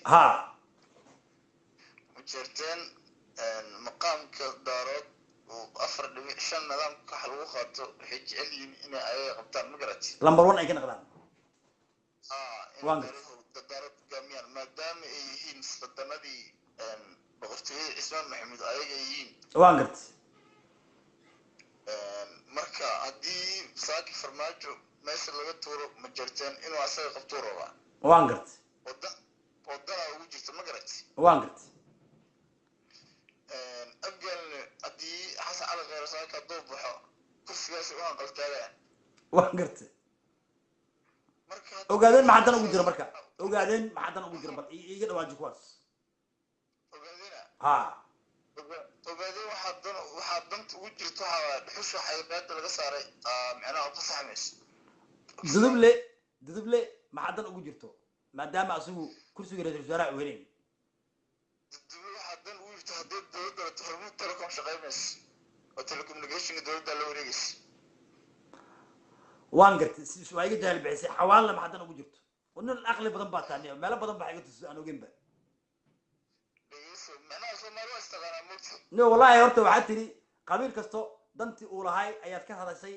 ها مجرتين مقام كدارات وأفرد شن نظام كحلو خاطو حج علي إن أي قبطان مقرتي لمبر 1 أي كنا قدام إن دارات جميع ما دام يهين صدنا دي بغفتي اسمه محمد أيين وانقرت marka hadii saaki farmaajo meesha laga tuuro ma jirteen inuu asaga qabto raba وانقرت wada ugu jirto ma garat وانقرت abgal hadii xasan cali khayr saaka doob baxo kursigaas waan qaltaaday وانقرت marka ogaadeen ma hadan ugu jiro marka ogaadeen ma hadan ugu jiro bal iiga dhawaaji kuwaas ogaadina ha ogaadeen waxa danta ugu jirto waxa dhuxusha xaybaad laga saaray macnaha ku saxmeys duduble ma hadan ugu jirto maadaama asigu kursiga ra'iisul wasaaraha u heleen duduble waxa dan ugu jirto hadii dowladda hormuud telecom shaqeynays oo telecommunication dowladda la wareegis وانقرت سوايga jahal bixisay xawaalna ma hadan ugu jirto ونن aqli badan baa taaniyo meel badan baa iga tus aan ogeyn ba macnaha Soomaaliya istaqaana mugti no wallahi horta waxa tiri qabiil kasto danti uu lahay ayaad ka hadashay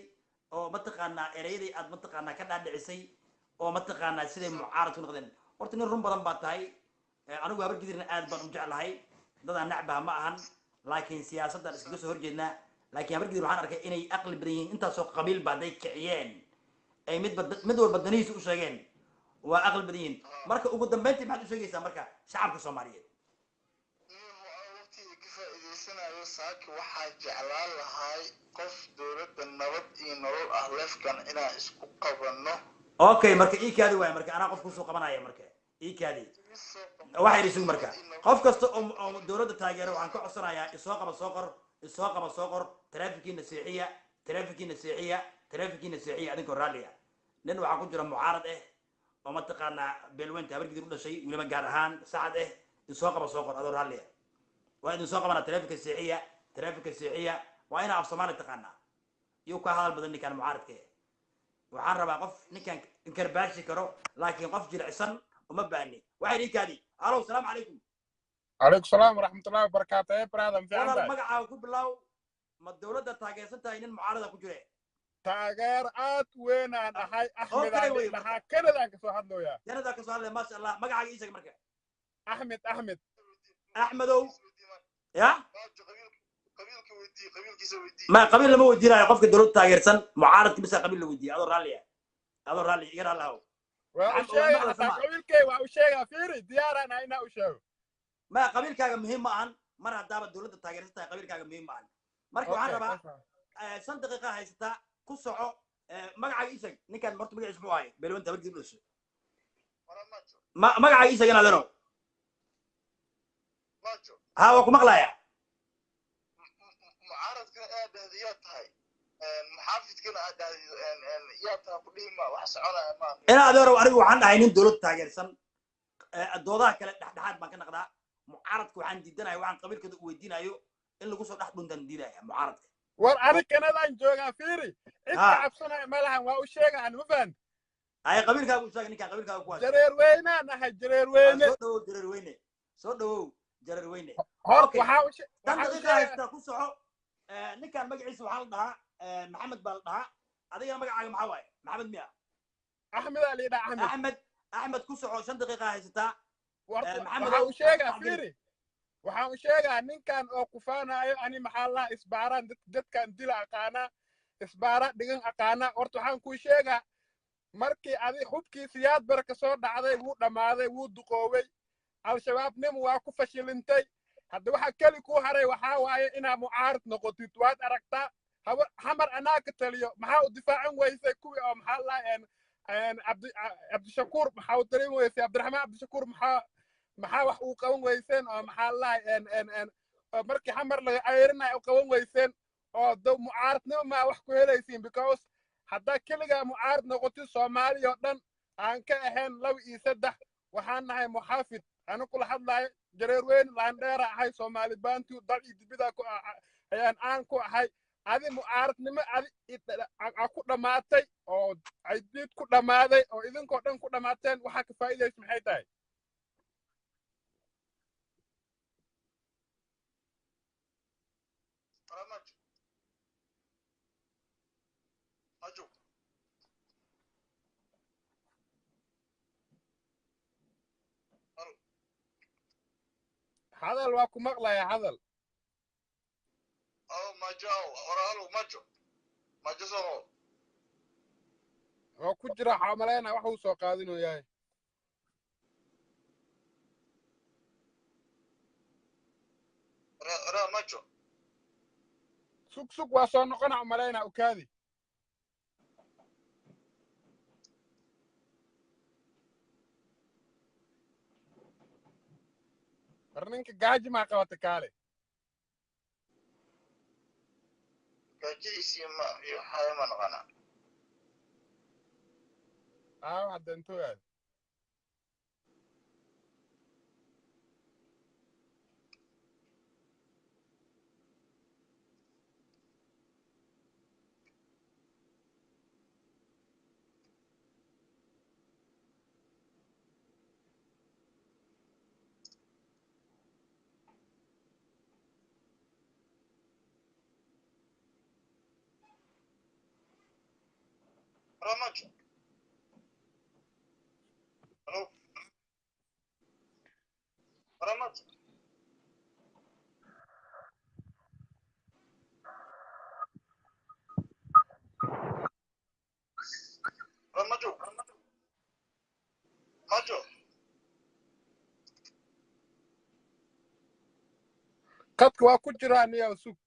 oo mataqaana ereyadii aad mataqaana ka dhaadhicisay oo mataqaana sidee mucaarad ku noqdeen horta nin run badan baa tahay anigu habar gidirna aad baan u jeclahay dadaan nacbaha ma ahan laakiin siyaasadda iskaga soo horjeednaa laakiin habar gidir waxaan arkay inay aqli badan yihiin intaasoo qabiil baa day kiciyeen ay mid walba danihiisa u sheegeen waa aqli badan yihiin marka ugu dambeyntii maxaad u sheegaysaa marka shacabka Soomaaliyeed faa'iideysanayo saaki waxa jeclaan lahay qof dowladda nabad iyo nolol ah leefkan inaan isku qabano okay marka ii kaadi waay marka ana qof ku soo qabanaya marka ii kaadi waxa irisu marka qof kasta oo dowladda taageero waxaan ka codsanayaa isoo qaba soo qor taraafikiina seexiya adinkoo raaliya nin waxa ku jira mucaarad oo mataqaana beelweynta habar gidir u dhashay waliba gaar ahaan saacad isoo qaba soo qor adoo raaliya waa idin soo qabana taraafika seexiya waa ina af Soomaali taqaana iyo ka hadal badan ninkan mucaaradka waxaan rabaa qof ninkan inkarbaashi karo laakiin qof jilicsan uma baani waxa idin kaadi alo salaam calaykum عليكم السلام ورحمة الله وبركاته يا برادم في عندك magacaaga ku bilaw ma dawladda taageersan tahay nin mucaarada ku jire taageer aad weyn aan ahay Ahmed Ali laha Canada ka soo hadlooya Canada ka soo hadlay ma sha Allah magacaaga ii sheeg marka Ahmed Ahmedow ya qabiilkiisa weydii ma qabiil lama weydiinayo qofka dawladda taageersan mucaaradka bisa qabiil la weydiiyo adoo raali iga raalaho waa qabiilkay waa u sheega fiiri diyaarana ina u sheego ما قبيل كاغا مهم معن مرة دابا الدولة تاجرتها قبيل كاغا مهم معن مركو عن ربع شن دقيقة هيستا كسعة مقع عيسى نكان مرت مقع أسبوعي بلو أنت بدي بلش ما مقع عيسى أنا ذنو ها وكم مقلايا معارض كنا هديات هاي محافظ كنا هدياتها قديمة وحسعنا ما أنا أدور أرجو عن عينين دولة تاجرسن الدوضة كلا تحت ما كنا قدا معارضك وعن ديدنا وعن قبيل كده ويدينا أيو اللي قصوا تحت بندن دينا معارضك وأنا كندا نجوع فيري أنت عبسنا مالها وأشياء عن مفن هاي قبيل كده وشاك نكان قبيل كده كواس جرير وينا نحن جرير وينا جرير وينا هارك وحاوش دقيقة هستا كسعو نكان مقعي سبحان الله محمد بالدها هذا مقعي محاوي محمد مياه أحمد علي ده أحمد كسعو 5 دقيقة هستا محمد وشيغا فيري waxaan sheegaa ninkan oo ku faanayo ani maxaa la isbaaran dadkan dil aqaana isbaara dhigan aqaana horta waxaan ku sheegaa markii adi xubkii siyaad barka soo dhacday wuu dhamaaday wuu duqoobay al-shabaab nim waa ku fashilintay hadda waxa kali ku haray waxa waaye inaa mucaarad noqotid waad aragtaa xamar anaa ka taliyo maxaa u difaacan weysay kuwii oo maxaa la cabdishakuur maxaa u dareemi weysay cabdiraxmaan cabdishakuur maxaa wax uu qaban weyseen oo maxaa la markii xamar laga ceyrinayo u qaban weyseen oo mucaaradnimo ma wax ku helaysiin because haddaa keligaa mucaarad noqotid Soomaaliya oo dhan aan ka ahayn 2 iyo 3 waxaan nahay muxaafid anu kula hadlayo jareer weyn laandheera ahay Soomaali baantu dal idibida ku ayaan aan ku ahay adi mucaaradnimo adi ku dhamaatay oo ay did ku dhamaaday oo idinkoo dhan ku dhamaateen waxa ka faa'iideys maxay tahay hadal waa ku maqlaya hadal oo ku jira waxaa malaynaa wax uu soo qaadinuu yahay sug waa soo noqona malaynaa ukaadi war ninka gaaji maa qabata kaale hadda intuu aad qadka waa ku jiraa niyow sug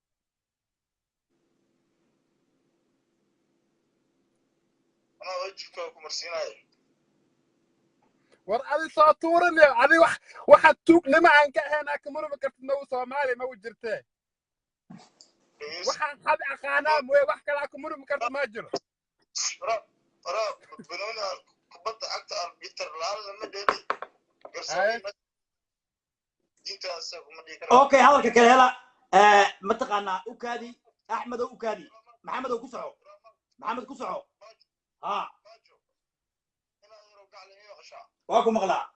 war adi soo tuuranayo adi waxaad tuugnimo aan ka ahayn aa kamaraba kartid nagu soomaaliya ma u jirtee waxaan had aqaanaa mooye wax kale aa kamaraba kartid ma jiro اوكي هذا كلام متقنا وكادي احمد وكادي محمد وكسعو محمد كسعو ها واكو مغلا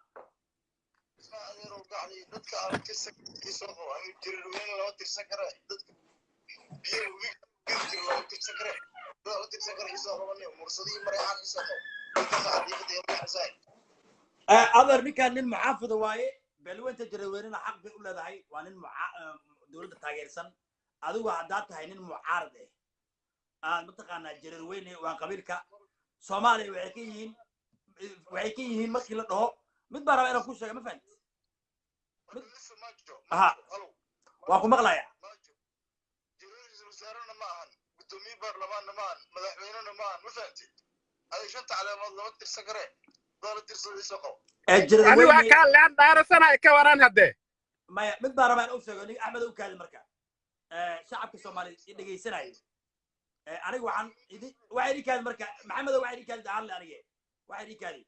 أظهر مكان المحافظة واي بلو أنت جريوين حق بيقول له هاي وانين دولة تاجرسن أدو عادات هاي نين معارضة متقنا جريوين وان قبيلك سومالي وعيكيين مشكلة ده متبارا أنا كوشة ما فهمت ها واكو مغلايا قدومي برلمان نمان مدحوينه نمان ما فهمتي هذه شنت على ما وقت السكرة دولة ترسل يسوقه أنا وكان لان دارسنا كوران هده ما متبارا ما أوسعني أحمد وكاد المركز شعب الصومالي اللي سناي أنا وعن وعيري كاد المركز محمد وعيري كاد دعال أنا وعيري كادي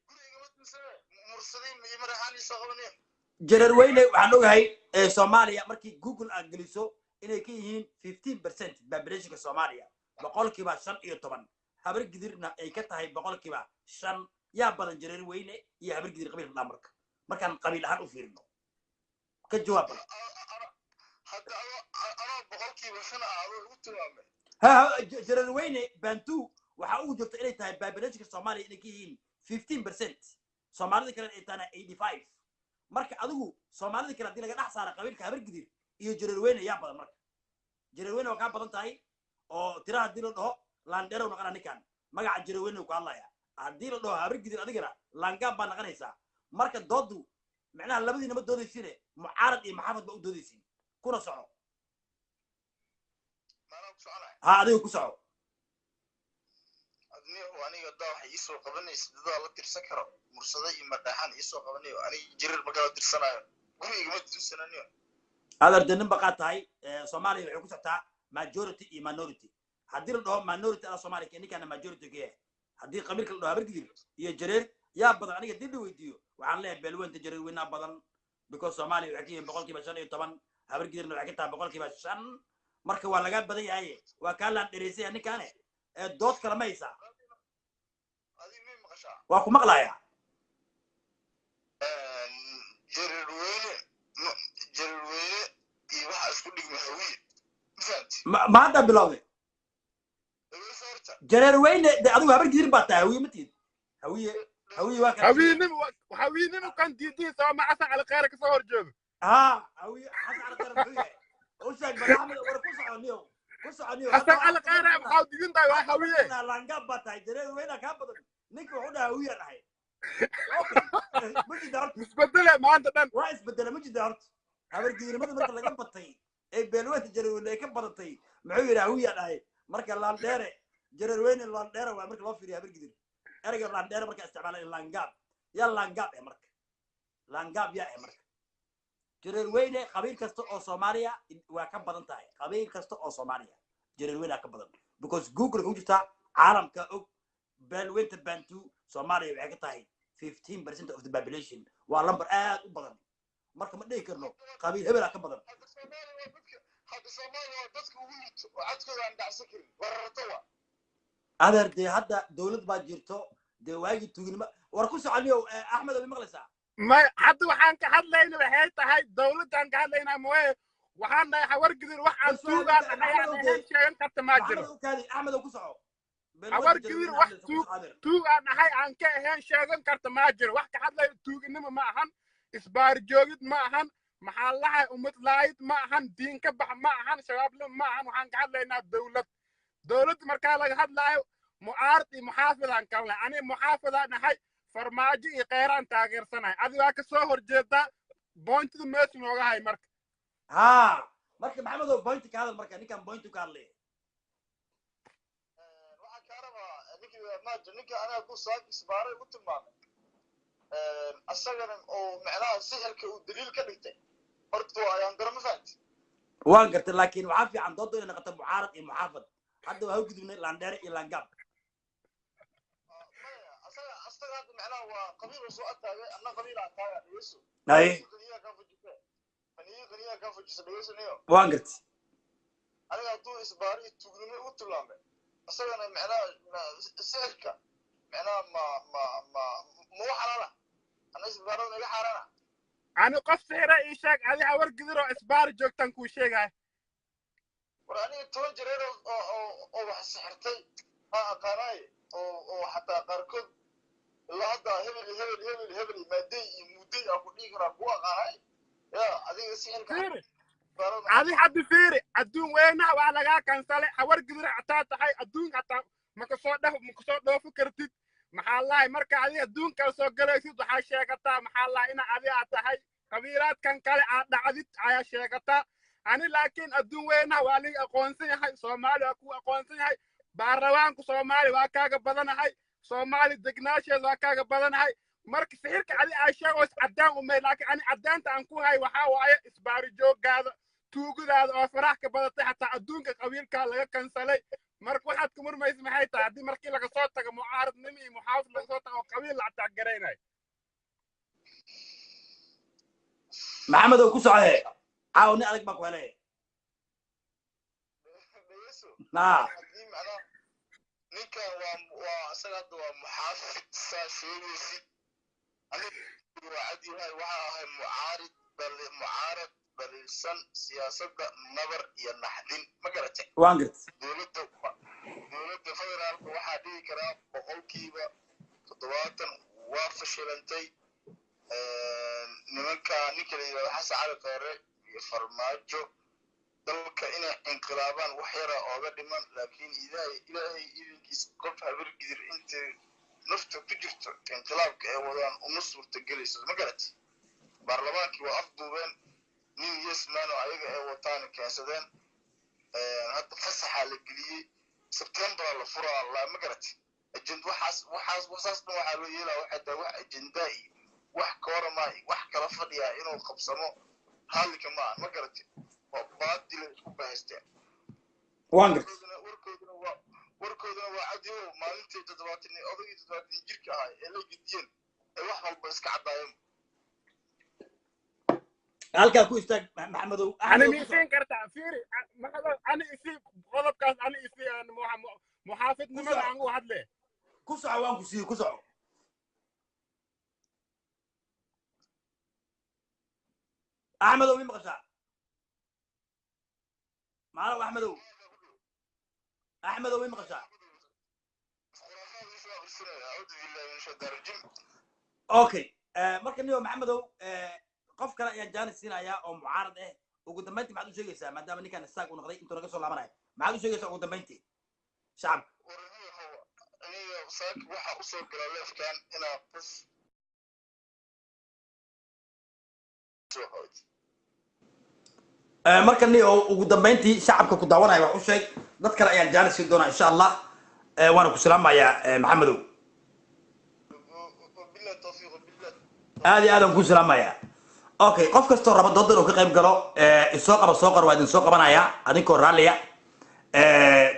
مرسلين يمرحان يسوقوني جريوين وعنو هاي صوماليا مركي جوجل أنجليسو إنه كيهين 15% ببريشك الصوماليا بقول كيبا شن يطبعا هبر قدرنا أي كتة هاي بقول كيبا شن يا بدن جريوين يا هبر قدر قبيل الأمريكا ما كان قبيل هان أفيرنا كجواب حتى أنا بقول كيبا شن أعلو تماما ها جريوين بنتو وحاول جبت إليه تاي ببريشك الصومالي إنه كيهين 15% صومالي كان إتانا 85 marka adigu Soomaalida kala dilaga dhax saara qabiilka habar gidir iyo Jareerweyne yaa badan marka Jareerweyne waa ka badan tahay oo tiraha dilo dhaho laandheero noqon ninkan magaca Jareerweyne ku hadlaya hadii la dhaho habar gidir adigana laangaab baa noqonaysa marka doodu macnaha labadiina ma doodaysiin mucaarad iyo maxamed ba u doodaysiin kuna soco ha adigu ku soco adni aniga daa wax isoo qabanaysa dad la tirsan karo مرصدي مدحان يسوع قبني أنا جرر مكان ترسنا قولي ما ترسنا نيو هذا الدنيا بقات هاي سومالي يحكوا سبتا majority إيه minority هدير ده minority على سومالي كأني كان majority كيه هدير قبيل كله هبر كذي يجرر يا بدن أنا قديد ويديو وعلى بلوين تجرر وين بدن because سومالي يحكي بقول كي بشان طبعا هبر كذي إنه يحكي بقول كي بشان مركب ولا جاب بدي هاي وكان دريسي أنا كان الدوت كلام يسا واكو مقلايا جريوين يبغى أسكت لك مهوية فهمت ما هذا بلاوي جرير وين ده أدو هبر كثير باتها هوية متين هوية واقع حويني كان دي سوا مع عسى على خيرك صور جوب هوية حسن على خير هوية وشاك بنعمل ورا كوس عنيو حسن على خيرك محاول دين ده حوية لانجاب باتها جرير وين كابتن نيك وحنا هوية نحي اوكي مجي دارت مستبدلة ما انت دان وايس بدل مجي دارت هبر كثير مدة مركز لقى بطي اي بلوت جرير وين كبطي معوي هوية نحي مركز لان ديري جرير وين لان ديري ومركز لو فيري هبر كثير ارجع لان ديري مركز استعمال اللانجاب يا لانجاب يا مركز لانجاب يا مركز جرير وين قبيل كستو او سوماليا وكبدن تاعي قبيل كستو او سوماليا جرير وين كبدن because google ku jirta caalamka og balweynta bantu Soomaaliya waxay ka tahay 15% of the population waa lambar aad u badan marka ma dhihi karno qabiil hebel ka badan hadda Soomaaliya dadku ugu liito oo cadkooda aan dhacsan karin warartawa adeer de hadda dawlad baa jirto de waagi tuugnimo war ku soconiyo Axmed abi maqlaysaa ما حد وحان كحدلين waxay tahay dawladan ka hadlayna mooy waxaan dhahay hawar gidir waxaan tuugaan ahayn sheegan karta ma jiro Axmed ku soco hawar gidir wax tuugaan aan ka ahayn sheegan karta ma jiro wax ka hadlay tuugnimo ma ahan isbaar joogid ma ahan maxaa lahay umad laayid ma ahan diin ka bax ma ahan shabaab ma ahan waxaan ka hadlaynaa dawlad marka laga hadlayo mucaarad iyo muxaafadaan kalna ani muxaafadaan nahay farmaajo iyo qeyraan taageersanahay adiga ka soo horjeeda boontidu meesha nooga hay marka marka maxamedow boonti ka hadal marka ninkan boonti ka hadlay waxa ka rabaa ninka anaga ku saaq isbaaray u tilmaamay asagana oo macnaha sixirka uu daliil ka dhigtay horta ayaan garama fahanti waan gartay laakiin waxa fiican doodo inay noqoto mucaarad iyo muxaafad hadda waa gudubnay landheer iyo langab هذا معناه وقبيل وسوء التاجر أنا قبيل التاجر يسوع أي قنية كان في جبهة قنية كان في جسد يسوع نيو وانقت أنا أدو إسباري تقولني وتلامه أصلا أنا معناه سيركا معناه ما مو حلاله أنا إسباري ولا حلاله أنا قص رئيسك علي أور قدروا إسبار جوكتن كوشيء هاي وراني توجر أو سحرتي قناي أو حتى قاركود لا هذا هبل مادي مودي أقول لك ربوا قاي يا هذه سحر هذه حد فيري أدون وينها وعلى كان صالح أور قدر عطات هاي أدون حتى مكسود فكرتي محلاي مركا علي أدون كان سوق جلسي ضحى شيكتا محلاي إنا علي عطاهاي قبيلات كان كالي عدت عيا شيكتا أنا لكن أدون وينها وعلي أقونسي هاي سومالي أكو أقونسي هاي باروان كو سومالي واكاغا بدنا هاي سومالي دقناشي واكاغا بدنا هاي مركا سحيرك علي عايشة وس عدان أمي لكن أنا عدان تانكو هاي وحاوايا إسباري جوك هذا tuugadaada oo farax ka badatay xataa adduunka qabiilka laga kansalay marka waxaad ku murmaysa maxay tahay haddii markii laga soo tago mucaaradnimo iyo muxaafid laga soo tago qabiil la taageeraynay maxamed oo ku socday caawni adag baa ku helay ninka waa asagada waa muxaafid saasheegaysi aniga waa cadi yahay waxa ahay mucaarad balisan siyaasadda nabar iyo naxdin ma garatay waan gartay dowladda federaalka waxaa dhihi karaa boqolkiiba 70 waa fashilantay nimanka ninka la yidhahdo xasan cali khayre iyo farmaajo dalka inay inqilaabaan wax yara ooga dhiman laakiin ilaahay idinkiisa qof habargidir intay nafta ku jirto inqilaabka ay wadaan uma suurtagelayso ma garatay baarlamaankii waa afduubeen nin yesman oo ayaga ay wataan keensadeen hadda fasaxa la geliyey September la furaa la ma garatay ajend waxaas waxaa loo yeelaa waxa taa wax ajendaay wax koormay wax kala fadhiya inuu qabsamo halka ma garatay oo baadil isku bahaysteen waan gartay warkooduna waa cadiyo maalintii 70 jirka ahaa ee la gidiyeen ee wax walba iska cadaayeen halka ku istaag maxamedow ana miiseen kartaa fiiri maxamed ana isi qodobkaas ana isi muxaafidnimada aan u hadle ku soco waan ku sii ku soco axmedow mi maqashaa maalo axmedow احمد وين مقشع اوكي marka niyo maxamedow qof kale ayaa jaanis siinaya oo mucaarad ah ugu dambeyntii maxaad u sheegaysaa maadaama ninkan isaaq uu noqday intuu naga soo laabanayo maxaad u sheegaysaa ugu dambeyntii shacab waxa u soo gala leefkan inaa qof marka niyo ugu dambeyntii shacabka ku daawanaya wax u sheeg dad kale ayaan jaanis siin doonaa insha allah waana ku salaamayaa maxamedow aad iyo aad aan ku salaamayaa okay qof kastoo raba doodan oo ka qayb galo isoo qaba soo qor waa idin soo qabanaya adinkoo raalliya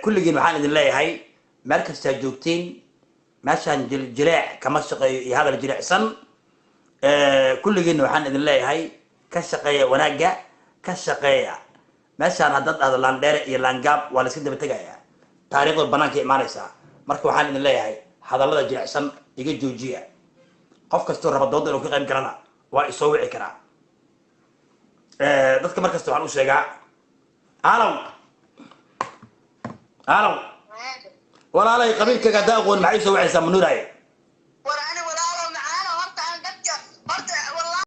kulligiin waxaan idin leeyahay meel kastaa joogtiin meeshaan jileec kama shaqeeyo iyo hadal jilecsan kulligiin waxaan idin leeyahay ka shaqeeya wanaagga ka shaqeeya meeshaan haddaad dhahdo laandheere iyo laangaab waa la iska daba tegayaa taariikhda banaanka imaanaysaa marka waxaan idin leeyahay hadallada jilecsan iga joojiya qof kastoo raba dooda inuu ka qayb galana waa isoo wici karaa dadka markasta waxaan u sheegaa alow walaalay qabiilkaaga haddaa aqoon maxay soo wicaysaa manuuraaye